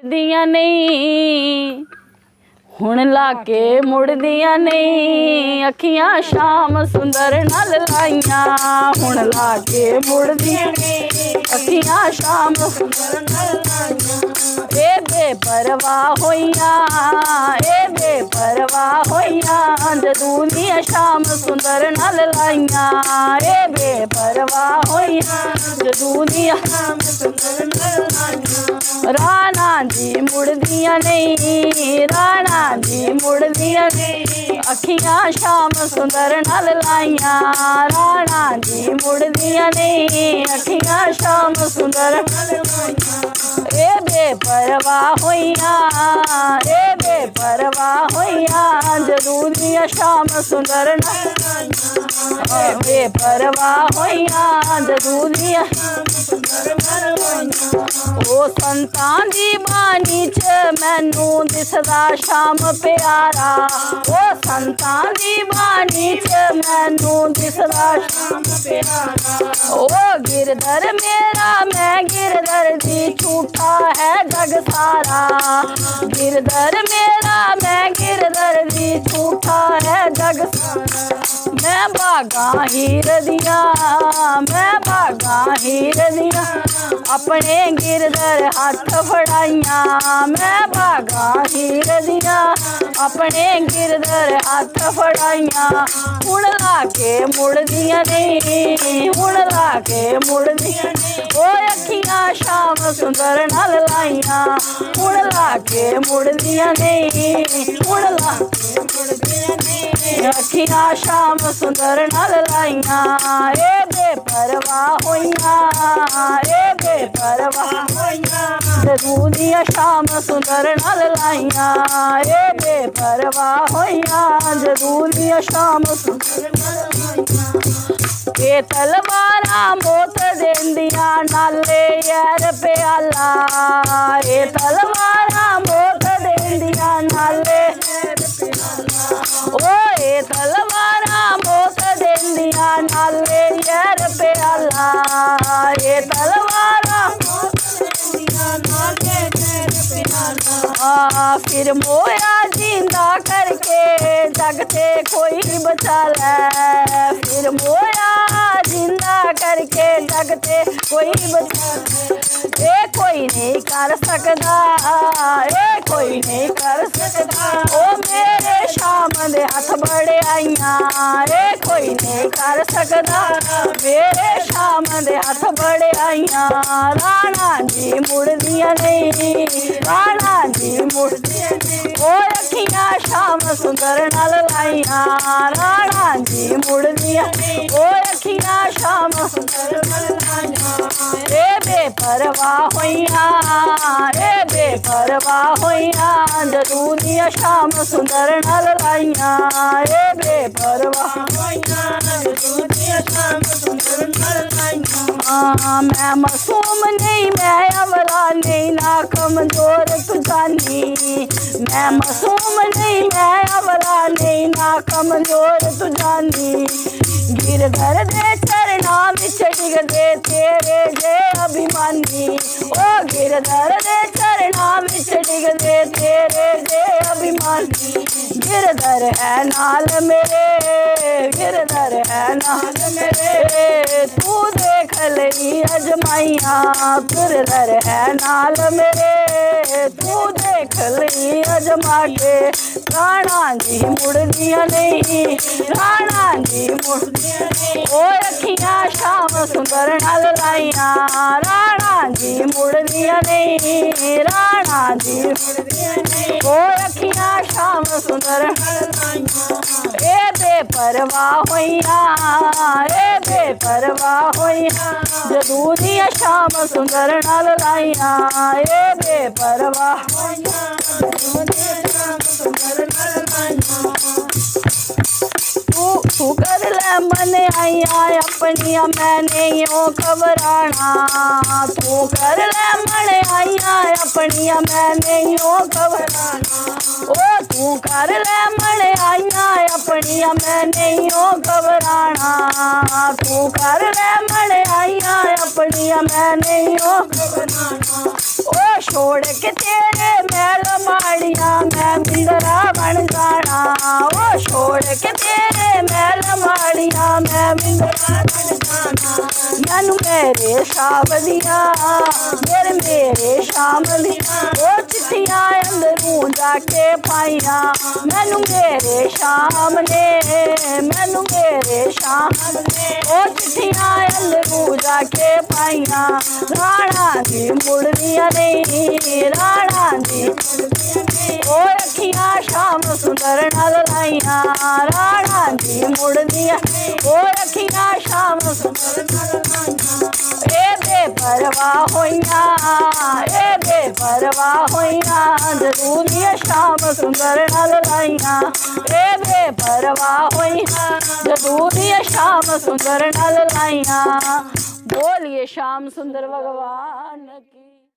दियां नहीं हुण लाके मुड़दियां नहीं अखियां शाम सुंदर नाल लाइयां हुण लाके मुड़दियां नहीं अखियां शाम सुंदर नाल लाइयां ए बेपरवाह होइयां ए बेपरवाह होइयां जदूं दियां शाम सुंदर नाल लाइयां ए बेपरवाह होइयां जदूं दियां शाम सुंदर नाल लाइयां राणा जी मुड़दियां नहीं राणा जी मुड़दियां नहीं अखियां शाम सुंदर नाल लाइयां राणा जी मुड़दियां नहीं अखियां शाम सुंदर नाल लाइयां ए बेपरवाह होइयां ए बेपरवाह होइयां जदूं दियां शाम सुंदर नाल लाइयां बेपरवाह होइयां जदूं दियां शाम सुंदर नाल लाइयां ओ संतां दी बानी च मैनू दिसदा शाम प्यारा ओ संतां दी बानी च मैनू दिसदा शाम प्यारा ओ गिरधर मेरा मैं गिरधर दी झूठा है जग सारा गिरधर मेरा मैं गिरधर दी झूठा है जग सारा मैं भागा हीर दिया मैं भागा हीर दिया अपने गिरधर हाथ फड़ाइया मैं भागा हीर दिया अपने गिरधर हाथ फड़ाइया हुण लाके मुड़दियां नहीं हुण लाके मुड़दियां नहीं ओ अखियां शाम सुंदर नाल लाइयां हुण लाके मुड़दियां नहीं हुण लाके मुड़दियां नहीं अखियां शाम सुंदर नाल लाइयां ए बेपरवाह होइयां ए बेपरवाह होइयां जदूं दियां शाम सुंदर नाल लाइयां ए बेपरवाह होइयां जदूं दियां शाम सुंदर नाल लाइयां ए तलवारां मौत देंदियां नाले यार प्याला ए तलवारां मौत देंदियां नाले ओ ए तलवारां मौत देंदियां नाले यार प्याला ए तलवारां मौत देंदियां नाले यार प्याला फिर मोया जिंदा करके जग ते कोई बचा लै फिर मोया जिंदा करके जग ते कोई बचा लै ए कोई नहीं कर सकदा ए कोई नहीं कर सकदा ओ मेरे शाम दे हथ बड़े आइयां ए कोई नहीं कर सकदा मेरे शाम दे हथ बड़े आइयां राणा जी मुड़दियां नहीं राणा जी मुड़दियां नहीं ओ अखियां शाम सुंदर नाल लाइयां राणा जी मुड़दियां नहीं ओ अखियां शाम सुंदर नाल लाइयां ए बेपरवाह होइयां ए बेपरवाह होइयां जदूं दियां शाम सुंदर नाल लाइयां ए बेपरवाह होइयां जदूं दियां शाम सुंदर नाल लाइयां मैं मासूम नहीं मैं अवला नहीं ना कमजोर तू जानी मैं मासूम नहीं मैं अवला नहीं ना कमजोर तू जानी गिरधर दे चरणा विच डिगदे तेरे जे अभिमानी ओ गिरधर दे चरणा विच डिगदे तेरे जे अभिमानी गिरधर है नाल मेरे गिरधर है नाल मेरे तू देख लई अजमाइया गिरधर है नाल मेरे तू देख लई अजमा के राणा जी मुड़दियां नहीं राणा जी मुड़दियां नहीं ओ अखियां शाम सुंदर नाल लाइयां राणा जी मुड़दियां नहीं राणा जी मुड़दियां नहीं ओ अखियां शाम सुंदर नाल लाइयां ए बेपरवाह होइयां ए बेपरवाह होइयां जदूं दियां शाम सुंदर नाल लाइयां ए बेपरवाह होइयां जदूं दियां शाम सुंदर नाल लाइयां तू कर ले मन आइया अपनिया मैंने यो घबराना तू कर ले मन आइया अपनिया मैंने यो घबराना ओ तू कर ले मन आइया अपनिया मैंने यो घबराना तू कर ले मन आइया अपनिया मैंने यो घबराना ओ छोड़ के तेरे महल माड़िया मैं मिंदरा बन जाना ओ छोड़ के तेरे महल माड़िया मैं मिंदरा बन जाना मैनू मेरे शाम दिया मेरे शाम दिया ओ चिट्ठियां अंदरों जाके पाइया मैनू मेरे शाम ने मैनू मेरे शाम ने ओ चिट्ठियां अंदरों जाके पाइया राणा दी मुड़दियां नहीं राणा दी ओ अखियां शाम सुंदर नाल लाइया राणा दी मुड़दियां ओ अखियां शाम सुंदर नाल लाइया ए बेपरवाह होइया ए बेपरवाह होइया जरूरी शाम सुंदर नाल लाइया ए बेपरवाह होइया जरूरी शाम सुंदर नाल लाइया बोलिए श्याम सुंदर भगवान की।